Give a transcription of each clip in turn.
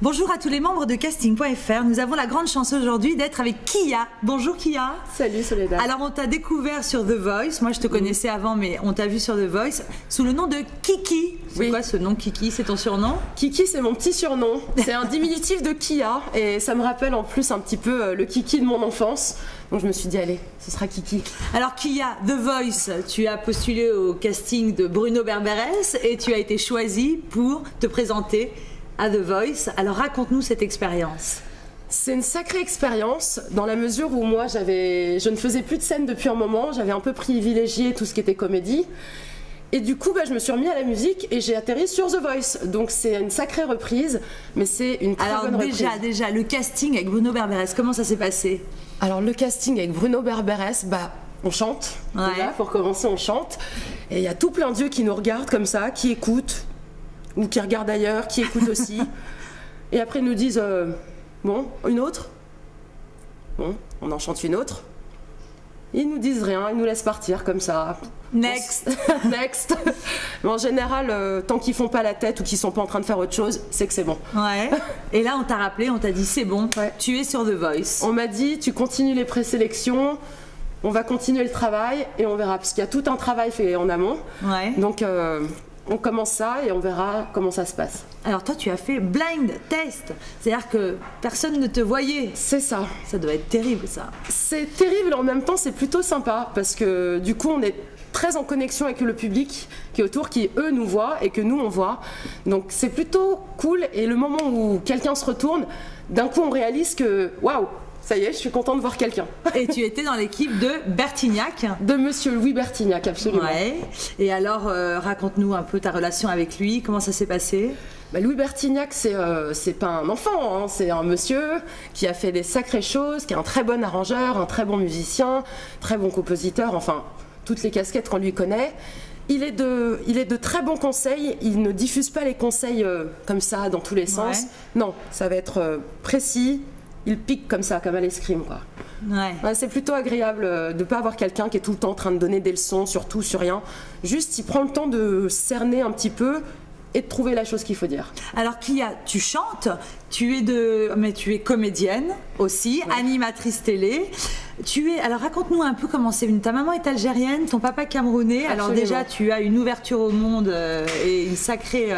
Bonjour à tous les membres de casting.fr. Nous avons la grande chance aujourd'hui d'être avec Kia. Bonjour Kia. Salut Soledad. Alors on t'a découvert sur The Voice. Moi je te connaissais avant, mais on t'a vu sur The Voice sous le nom de Kiki. C'est quoi ce nom Kiki? C'est ton surnom? Kiki, c'est mon petit surnom. C'est un diminutif de Kia et ça me rappelle en plus un petit peu le Kiki de mon enfance. Donc je me suis dit allez, ce sera Kiki. Alors Kia, The Voice, tu as postulé au casting de Bruno Berberès et tu as été choisie pour te présenter à The Voice. Alors raconte-nous cette expérience. C'est une sacrée expérience dans la mesure où moi je ne faisais plus de scène depuis un moment. J'avais un peu privilégié tout ce qui était comédie. Et du coup, je me suis remis à la musique et j'ai atterri sur The Voice. Donc c'est une sacrée reprise, mais c'est une très bonne reprise. Alors déjà, le casting avec Bruno Berberès, comment ça s'est passé? Alors le casting avec Bruno Berberès, on chante. Déjà, pour commencer, on chante. Et il y a tout plein d'yeux qui nous regardent comme ça, qui écoutent, ou qui regardent ailleurs, qui écoutent aussi. Et après ils nous disent, bon, une autre? Bon, on en chante une autre. Ils nous disent rien, ils nous laissent partir comme ça. Next. Next. Mais en général, tant qu'ils font pas la tête ou qu'ils sont pas en train de faire autre chose, c'est que c'est bon. Ouais. Et là, on t'a rappelé, on t'a dit c'est bon, tu es sur The Voice. On m'a dit tu continues les présélections, on va continuer le travail et on verra parce qu'il y a tout un travail fait en amont. Ouais. Donc on commence ça et on verra comment ça se passe. Alors toi, tu as fait blind test, c'est-à-dire que personne ne te voyait. C'est ça. Ça doit être terrible, ça. C'est terrible et en même temps, c'est plutôt sympa parce que du coup, on est très en connexion avec le public qui est autour, qui eux nous voient et que nous on voit. Donc c'est plutôt cool et le moment où quelqu'un se retourne, d'un coup on réalise que waouh, ça y est, je suis contente de voir quelqu'un. Et tu étais dans l'équipe de Bertignac. De Monsieur Louis Bertignac, absolument. Ouais. Et alors, raconte-nous un peu ta relation avec lui, comment ça s'est passé? Louis Bertignac, c'est pas un enfant, hein, c'est un monsieur qui a fait des sacrées choses, qui est un très bon arrangeur, un très bon musicien, très bon compositeur, enfin, toutes les casquettes qu'on lui connaît. Il est de très bons conseils, il ne diffuse pas les conseils comme ça dans tous les sens. Non, ça va être précis. Il pique comme ça, comme à l'escrime, quoi. Ouais, c'est plutôt agréable de ne pas avoir quelqu'un qui est tout le temps en train de donner des leçons sur tout, sur rien. Juste, il prend le temps de cerner un petit peu et de trouver la chose qu'il faut dire. Alors Kia, tu chantes, mais tu es comédienne aussi, animatrice télé. Alors raconte-nous un peu comment c'est venu. Ta maman est algérienne, ton papa camerounais. Absolument. Alors déjà, tu as une ouverture au monde et une sacrée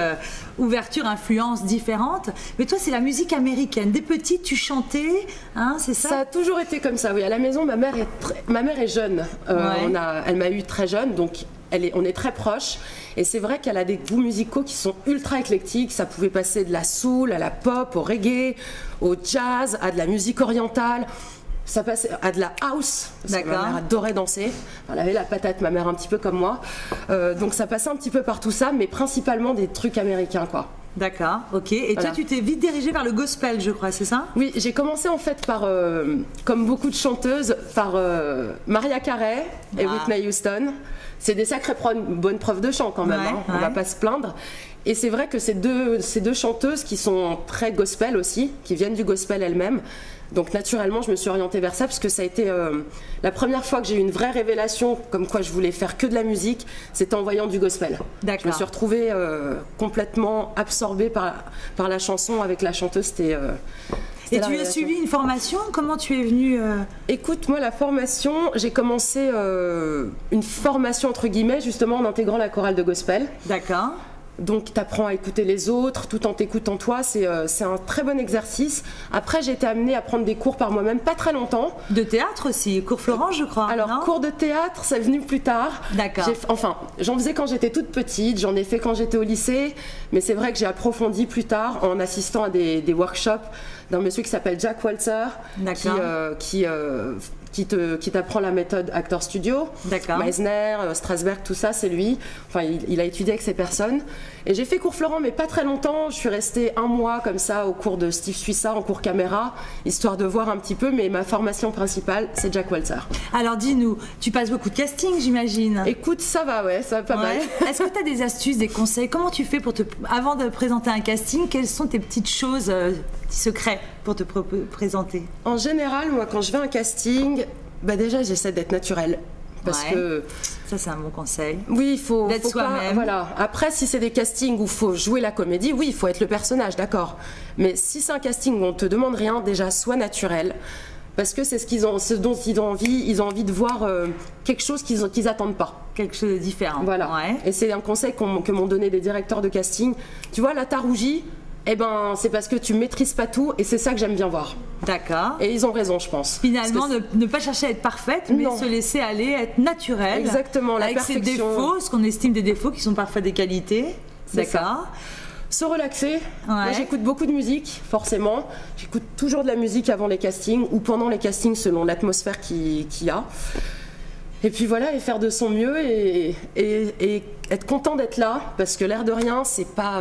ouverture, influence différente. Mais toi, c'est la musique américaine. Dès petite, tu chantais, hein, c'est ça? Ça a toujours été comme ça, oui. À la maison, ma mère est jeune. Elle m'a eu très jeune, donc on est très proches. Et c'est vrai qu'elle a des goûts musicaux qui sont ultra éclectiques. Ça pouvait passer de la soul à la pop, au reggae, au jazz, à de la musique orientale. Ça passait à de la house, parce que ma mère adorait danser. Elle avait la patate, ma mère, un petit peu comme moi. Donc ça passait un petit peu par tout ça, mais principalement des trucs américains, quoi. D'accord, ok. Et voilà. Toi, tu t'es vite dirigée vers le gospel, je crois, c'est ça? Oui, j'ai commencé en fait par, comme beaucoup de chanteuses, par Mariah Carey et Whitney Houston. C'est des sacrées bonnes preuves de chant quand même, on va pas se plaindre. Et c'est vrai que ces deux chanteuses qui sont très gospel aussi, qui viennent du gospel elles-mêmes. Donc naturellement, je me suis orientée vers ça parce que ça a été la première fois que j'ai eu une vraie révélation comme quoi je voulais faire que de la musique, c'était en voyant du gospel. Je me suis retrouvée complètement absorbée par la chanson avec la chanteuse. Et tu as suivi une formation? Comment tu es venue Écoute, moi la formation, j'ai commencé une formation entre guillemets justement en intégrant la chorale de gospel. D'accord. Donc tu apprends à écouter les autres tout en t'écoutant toi, c'est un très bon exercice. Après j'ai été amenée à prendre des cours par moi-même, pas très longtemps. De théâtre aussi, cours Florence je crois. Alors cours de théâtre, ça est venu plus tard. D'accord. Enfin, j'en faisais quand j'étais toute petite, j'en ai fait quand j'étais au lycée, mais c'est vrai que j'ai approfondi plus tard en assistant à des workshops d'un monsieur qui s'appelle Jack Walter, qui t'apprend la méthode Actor Studio. Meisner, Strasberg, tout ça, c'est lui. Enfin, il a étudié avec ces personnes. Et j'ai fait cours Florent, mais pas très longtemps. Je suis restée un mois comme ça au cours de Steve Suissa, en cours caméra, histoire de voir un petit peu. Mais ma formation principale, c'est Jack Walter. Alors dis-nous, tu passes beaucoup de casting, j'imagine? Écoute, ça va pas mal. Est-ce que tu as des astuces, des conseils? Comment tu fais avant de présenter un casting? Quelles sont tes petites choses, petits secrets pour te présenter? En général, moi, quand je vais à un casting, déjà, j'essaie d'être naturelle. Parce que Ça, c'est un bon conseil. Oui, il faut d'être soi-même. Voilà. Après, si c'est des castings où il faut jouer la comédie, oui, il faut être le personnage, d'accord. Mais si c'est un casting où on te demande rien, déjà, sois naturel. Parce que c'est ce dont ils ont envie. Ils ont envie de voir quelque chose qu'ils attendent pas. Quelque chose de différent. Voilà. Ouais. Et c'est un conseil que m'ont donné des directeurs de casting. Tu vois, là, t'as rougi. Eh ben, c'est parce que tu maîtrises pas tout, et c'est ça que j'aime bien voir. D'accord. Et ils ont raison, je pense. Finalement, ne pas chercher à être parfaite, mais se laisser aller, être naturelle. Exactement, la avec perfection. ses défauts, ce qu'on estime des défauts qui sont parfois des qualités. D'accord. Se relaxer. Moi, j'écoute beaucoup de musique, forcément. J'écoute toujours de la musique avant les castings ou pendant les castings, selon l'atmosphère qu'il y a. Et puis voilà, et faire de son mieux et être content d'être là, parce que l'air de rien, c'est pas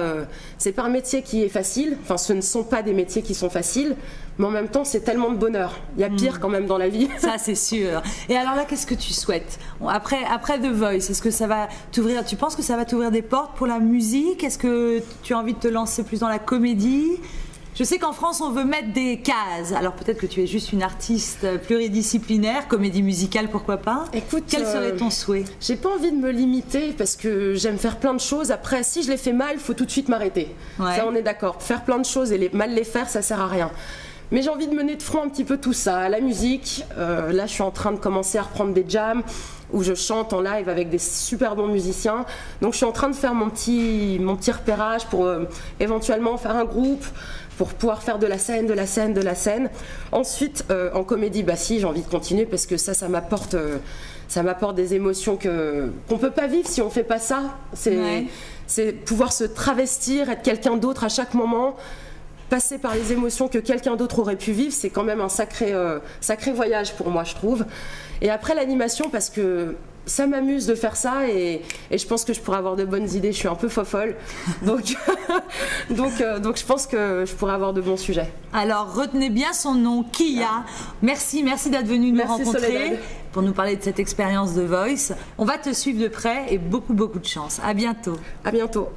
un métier qui est facile. Enfin, ce ne sont pas des métiers qui sont faciles, mais en même temps, c'est tellement de bonheur. Il y a pire quand même dans la vie. Ça, c'est sûr. Et alors là, qu'est-ce que tu souhaites après The Voice, est-ce que ça va t'ouvrir? Tu penses que ça va t'ouvrir des portes pour la musique? Est-ce que tu as envie de te lancer plus dans la comédie? Je sais qu'en France, on veut mettre des cases. Alors peut-être que tu es juste une artiste pluridisciplinaire, comédie musicale, pourquoi pas? Écoute, quel serait ton souhait? J'ai pas envie de me limiter parce que j'aime faire plein de choses. Après, si je les fais mal, il faut tout de suite m'arrêter. Ouais. Ça, on est d'accord. Faire plein de choses et mal les faire, ça sert à rien. Mais j'ai envie de mener de front un petit peu tout ça. La musique, là, je suis en train de commencer à reprendre des jams où je chante en live avec des super bons musiciens. Donc, je suis en train de faire mon petit repérage pour éventuellement faire un groupe, pour pouvoir faire de la scène. Ensuite, en comédie, bah si, j'ai envie de continuer parce que ça m'apporte des émotions qu'on peut pas vivre si on fait pas ça. C'est pouvoir se travestir, être quelqu'un d'autre à chaque moment. Passer par les émotions que quelqu'un d'autre aurait pu vivre, c'est quand même un sacré voyage pour moi, je trouve. Et après l'animation, parce que ça m'amuse de faire ça et je pense que je pourrais avoir de bonnes idées. Je suis un peu fofolle, donc je pense que je pourrais avoir de bons sujets. Alors retenez bien son nom, Kia. Merci d'être venue nous rencontrer Soledad, pour nous parler de cette expérience de Voice. On va te suivre de près et beaucoup de chance. À bientôt. À bientôt.